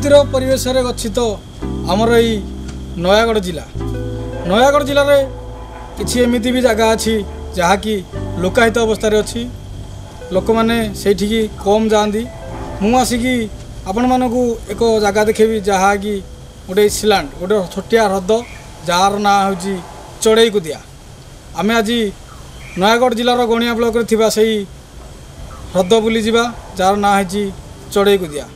प्रकृतिर परिवेश गच्छित आमर यही नयागढ़ जिला नयागढ़ जिले में किसी एमती भी जगह अच्छी जहाँकि लोकायत अवस्था अच्छी लोक मैंने से कम जाती मुझे आपण मानक एक जगह देखेबी जहाँकि गोटे सिलांड गोटे छोटिया ह्रद जार ना हूँ चढ़ई कुदिया आम आज नयागढ़ जिलार गणिया ब्लॉक से ह्रद बुली जा जार ना है चढ़ई कुदिया।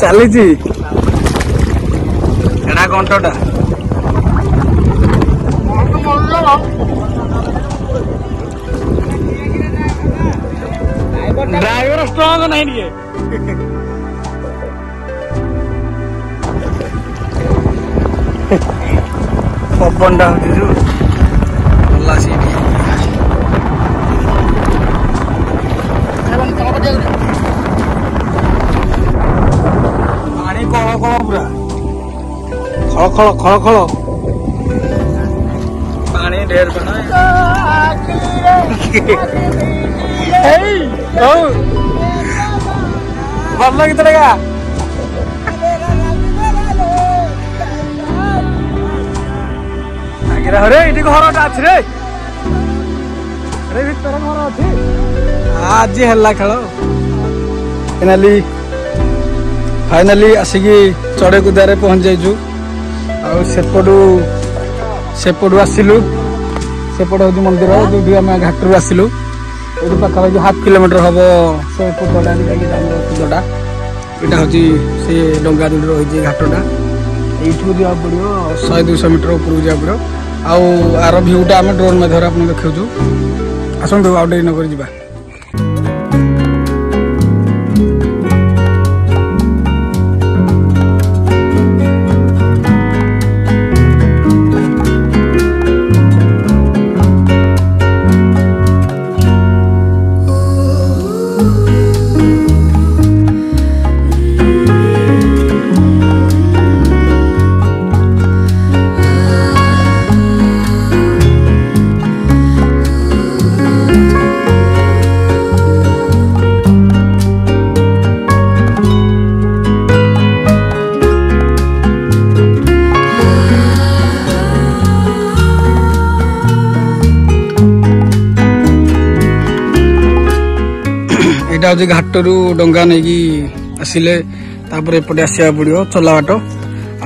चली एड़ा घंटा ड्राइवर स्ट्रांग नहीं है पवन टा पानी कल कल पूरा खड़ खड़ खड़ खड़ पानी ढेर भल गीत लगा अरे ये घर अच्छी रे भर घर अच्छी आज है खेल फाइनाली फाइनाली आसिकी चढ़ई कुदारे पहुँच जाइछु सेपटू आसिलु सेपट हूँ मंदिर जो आम घाटू आसिलु ये पाखापाखि हाफ किलोमीटर हम से कुदटा कुदटा यहाँ हूँ से डंगा जो रही घाटा यू जावाक पड़ो 100-200 मीटर ऊपर जावाक पड़ो आर भ्यूटा आम ड्रोन मध्यम आप देखु आसतु आउ डेरी नक जा। यहाँ घाटू डंगा नहीं आसिले एपटे आसा पड़ो चला बाट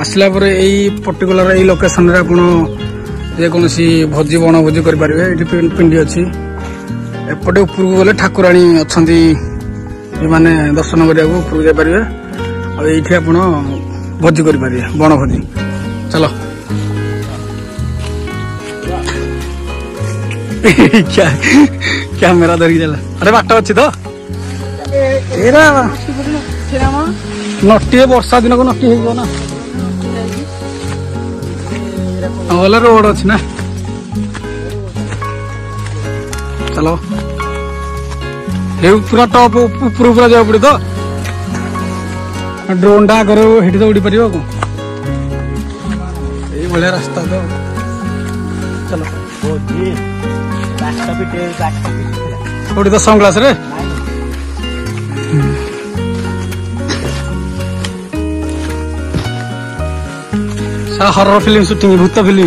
आसला यही पर्टिकुलर यही लोकेशन रे आपण जेकोसी भोजी बनभोजी करेंगे ये पिंडी अच्छी एपटे ऊपर को गले ठाकुराणी अच्छा माने दर्शन करने ऊपर जापारे ये आप भोजी करेंगे बनभोजी चलो कैमेरा धरिकी चला अरे बाट अच्छी तो नटी वर्षा दिन को नटी हो ना रोड अच्छी ना चलो पूरा टॉप ऊपर पूरा जावा पड़े तो ड्रोन टा आगे हेटी तो उड़ी पार ये रास्ता तो चलो उड़ी तो सनग्लास रे हरर फिल्म शूटिंग भूत फिल्म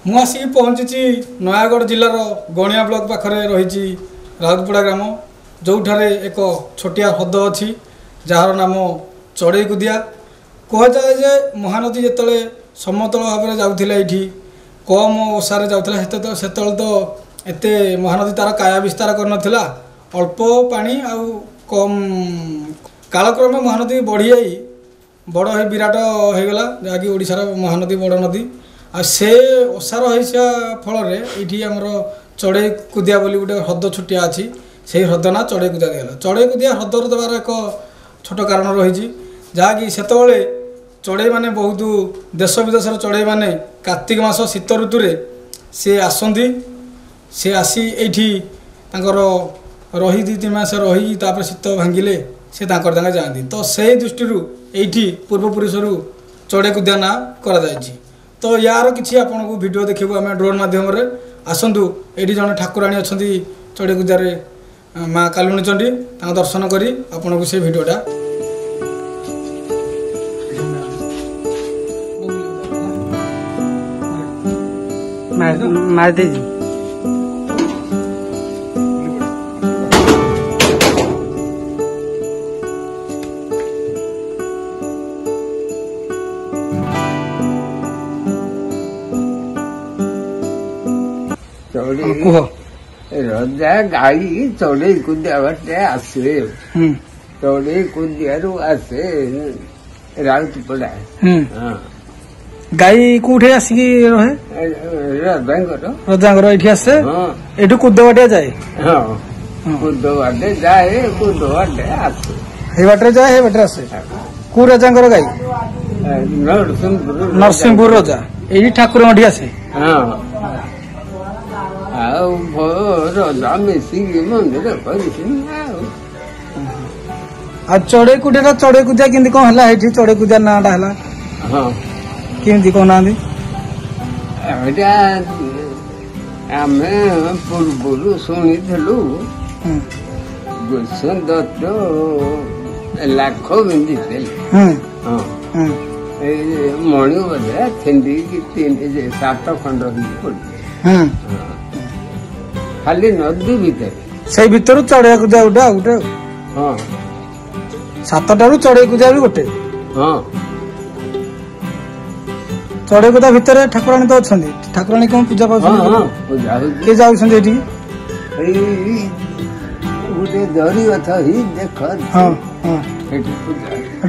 मु आसिक पहुँची नयागढ़ जिलार गणिया ब्लॉक पाखरे रही राउतपड़ा ग्राम जो एक छोटिया ह्रद अच्छी जार नाम चढ़ई कुदिया कह जाए जे महानदी जिते समतल भाव में जाऊला ये कम ओसारे जाऊला से तो एते महानदी तार काया विस्तार करनथिला अल्प पानी आ कम कालक्रमे महानदी बढ़ी आई बड़ है विराट हो गला जहाँकि ओडिशार महानदी बड़ नदी आ से ओसार होइसा फल ये आमर चढ़ई कुदिया बोली गोटे ह्रद छोटिया अच्छी से ह्रद ना चढ़ई कुदिया दिगला चढ़ई कुदिया ह्रदर देवार एक छोट कारण रही जहाँकि सेतबले चढ़ई माने बहुत देश विदेश चढ़ई माने कार्तिक मास शीत ऋतु सी आसती सी आसी एठी तांकर रही 2-3 मास रही तापर शीत भांगिले से जाती तो से दृष्टि एठी पूर्वपुरुष चढ़ेकुदिया ना करा तो यार किसी आपन को वीडियो देखा आम ड्रोन माध्यम आसतु ये जड़े ठाकुराणी अच्छा चढ़ेकुदिया माँ कालुनी चंडी दर्शन करी आपन को से वीडियोटा मार दे कह रजा गाई चढ़े कुदिया बाटे आसे चढ़े कुदिया आसे राउतपड़ा गाई कौटे आसिक रहे रजांगर ये आसे ये कुद बाटे जाए कुद बाटे जाए कुद बाटे आसे हे बाटे जाए हे बाटे आसे कौ रजांगर गाई नरसिंहपुर रजा ये ठाकुर आसे रजा मिसिकी मंदिर कर चढ़े कुदिया केमती कौन है चढ़े कुदिया नाटा है केमती कहना आम पूर्व शुणी गुलशन दत्त लाख बिंदी मणि बोधे थेंदी 7 खंड पड़े खाली नदी भितर से भीतर चढ़िया कुदिया गोटे गोटे हाँ 7टारू चढ़े कुदिया भी गोटे हाँ चढ़े कुदिया भितर ठाकुराणी तो अच्छा ठाकुराणी कौन पूजा पाऊँ किए जाऊँ गोटे दरी गछ ही देख हाँ हाँ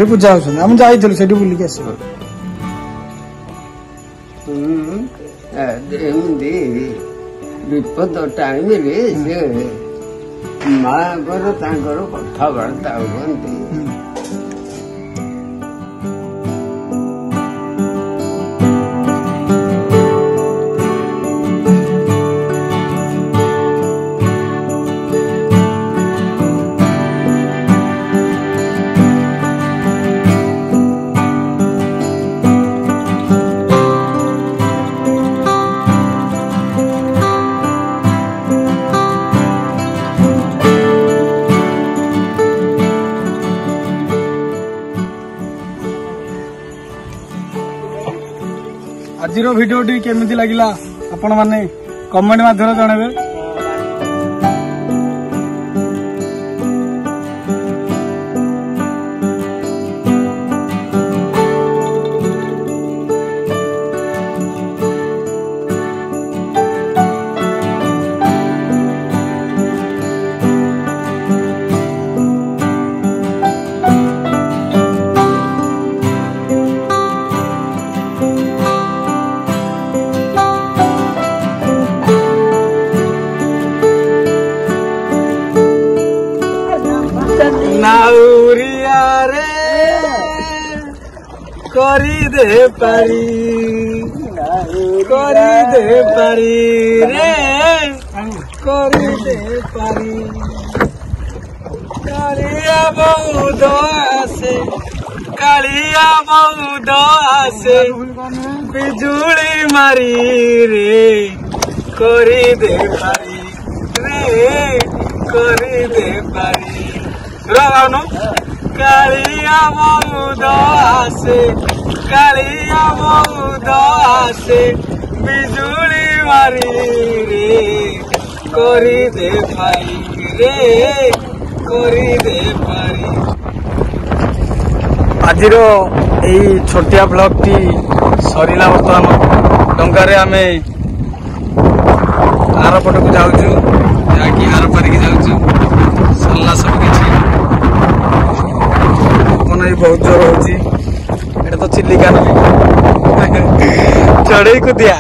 पूजा होम जाइलु बुलिक आस विपद टाइम रे से माँ कथबार्ता हमें आज भिडियोटी केमिति लगिला आपण माने कमेंट माध्यम जणाबे। नाउरिया रे करी दे पारी रे करी दे पारी कालिया बहुत आसे बिजुली मारी रे करी दे पारी रे करी दे पारी कालिया बहुत आसे बिजुली मारी रे करी दे पारी रे करी दे पारी। आज छोटिया ब्लॉग टी सरीला बर्तमान डंगारे आमे आर पट को जाऊँ जहाँकि आर पारिक जाऊँ सरला सब किसी पवन भी बहुत जोर हो तो चिलिका चढ़ई कुदिया